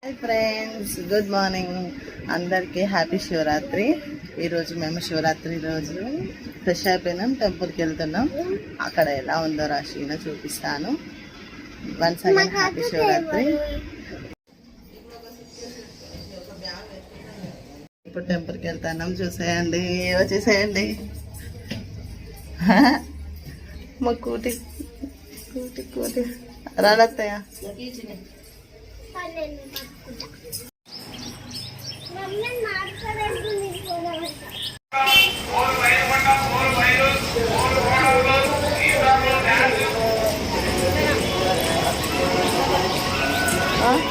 Hi friends, good morning. అందరికీ happy Shivaratri. ఈరోజు మేము శివరాత్రి రోజు ఫ్రెష్ అయిపోయినాం, టెంపుల్కి వెళ్తున్నాం. అక్కడ ఎలా ఉందో రాశిగా చూపిస్తాను. Once again happy Shivaratri. ఇప్పుడు టెంపుల్కి వెళ్తున్నాం, చూసేయండి, వచ్చేసేయండి. మా కూటి కూటి కూటి రాలత్తయ్య.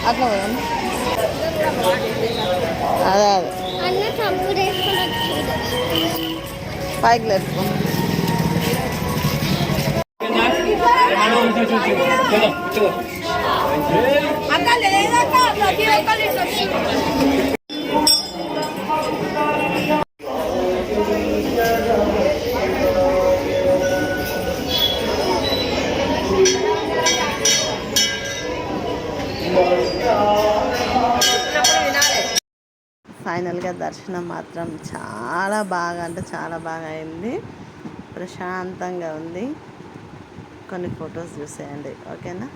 అట్లా పోయాను. అదే అదే పైకి లేపు. ఫైనల్గా దర్శనం మాత్రం చాలా బాగా, అంటే చాలా బాగా అయింది. ప్రశాంతంగా ఉంది. కొన్ని ఫొటోస్ చూసేయండి, ఓకేనా?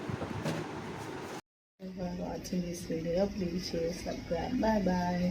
Watching this video, please share, subscribe. Bye bye.